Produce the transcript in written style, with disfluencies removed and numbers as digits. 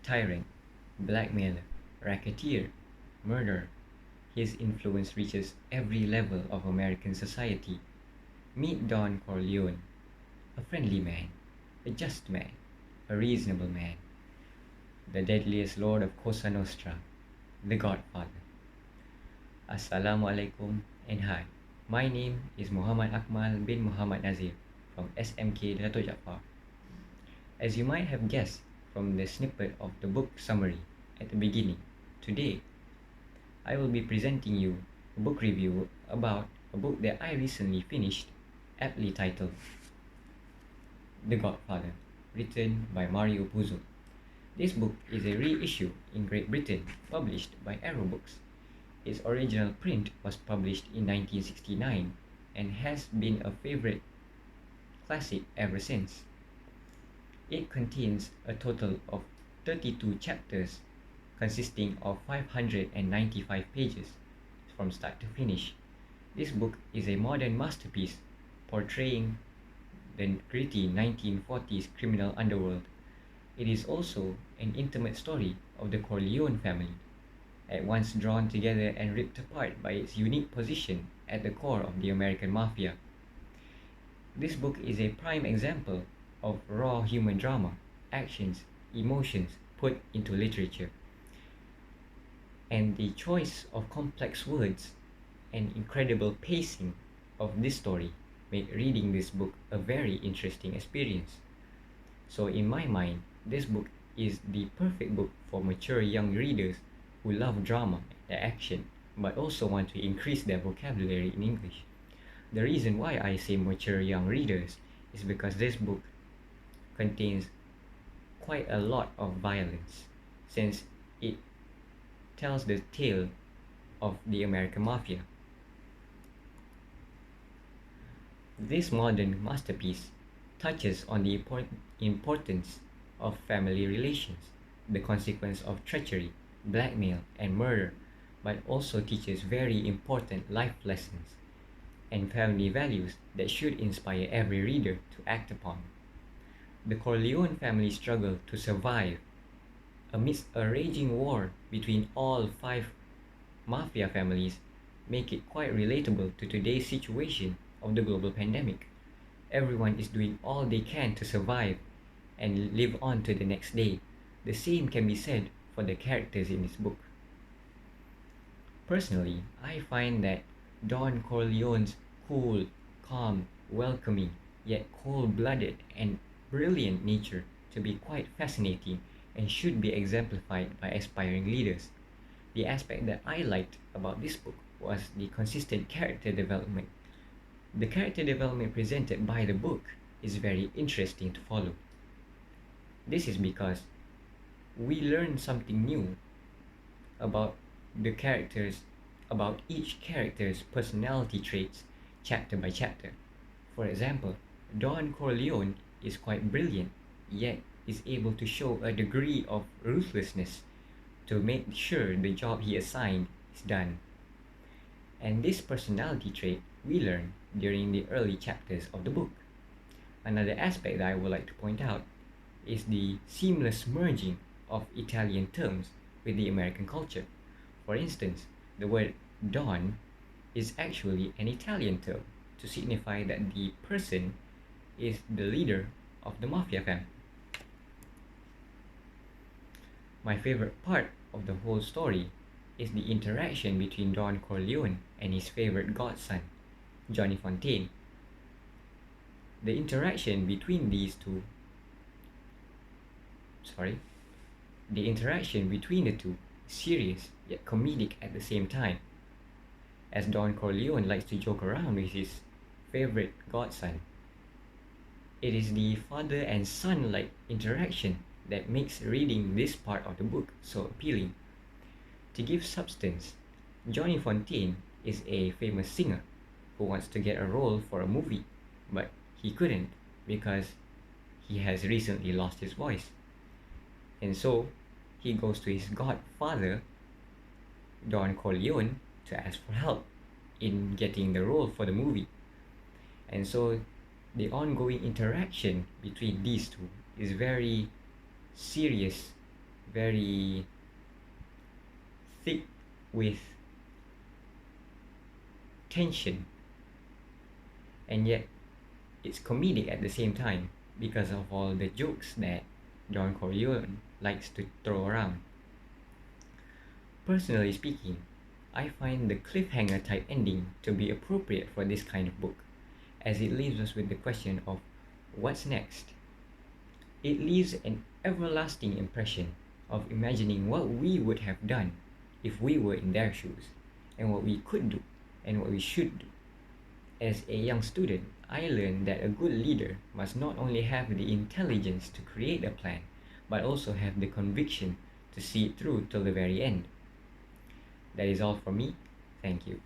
tyrant, blackmailer, racketeer, murderer. His influence reaches every level of American society. Meet Don Corleone, a friendly man, a just man, a reasonable man, the deadliest lord of Cosa Nostra, the Godfather. Assalamualaikum and hi. My name is Muhammad Akmal bin Muhammad NAZIR from SMK DATO JAAFAR. As you might have guessed from the snippet of the book summary at the beginning, today I will be presenting you a book review about a book that I recently finished, aptly titled The Godfather, written by Mario Puzo. This book is a reissue in Great Britain, published by Arrow Books. Its original print was published in 1969 and has been a favorite classic ever since. It contains a total of 32 chapters consisting of 595 pages from start to finish. This book is a modern masterpiece portraying the gritty 1940s criminal underworld. It is also an intimate story of the Corleone family, at once drawn together and ripped apart by its unique position at the core of the American mafia. This book is a prime example of raw human drama, actions, emotions put into literature. And the choice of complex words and incredible pacing of this story make reading this book a very interesting experience. So in my mind, this book is the perfect book for mature young readers who love drama and action, but also want to increase their vocabulary in English. The reason why I say mature young readers is because this book contains quite a lot of violence, since it tells the tale of the American mafia. This modern masterpiece touches on the importance of family relations, the consequence of treachery, blackmail, and murder, but also teaches very important life lessons and family values that should inspire every reader to act upon. The Corleone family struggle to survive amidst a raging war between all 5 mafia families make it quite relatable to today's situation of the global pandemic. Everyone is doing all they can to survive and live on to the next day. The same can be said for the characters in this book. Personally, I find that Don Corleone's cool, calm, welcoming, yet cold-blooded and brilliant nature to be quite fascinating and should be exemplified by aspiring leaders. The aspect that I liked about this book was the consistent character development. The character development presented by the book is very interesting to follow. This is because we learn something new about the characters, about each character's personality traits chapter by chapter. For example, Don Corleone is quite brilliant, yet is able to show a degree of ruthlessness to make sure the job he assigned is done. And this personality trait we learn during the early chapters of the book. Another aspect that I would like to point out is the seamless merging of Italian terms with the American culture. For instance, the word Don is actually an Italian term to signify that the person is the leader of the mafia family. My favorite part of the whole story is the interaction between Don Corleone and his favorite godson, Johnny Fontaine. The interaction between the two is serious yet comedic at the same time, as Don Corleone likes to joke around with his favorite godson. It is the father and son-like interaction that makes reading this part of the book so appealing. To give substance, Johnny Fontaine is a famous singer who wants to get a role for a movie, but he couldn't because he has recently lost his voice. And so, he goes to his godfather, Don Corleone, to ask for help in getting the role for the movie. And so, the ongoing interaction between these two is very serious very thick with tension, and yet it's comedic at the same time because of all the jokes that John Corleone likes to throw around. Personally speaking, I find the cliffhanger type ending to be appropriate for this kind of book, as it leaves us with the question of what's next. It leaves an everlasting impression of imagining what we would have done if we were in their shoes, and what we could do, and what we should do. As a young student, I learned that a good leader must not only have the intelligence to create a plan, but also have the conviction to see it through till the very end. That is all from me. Thank you.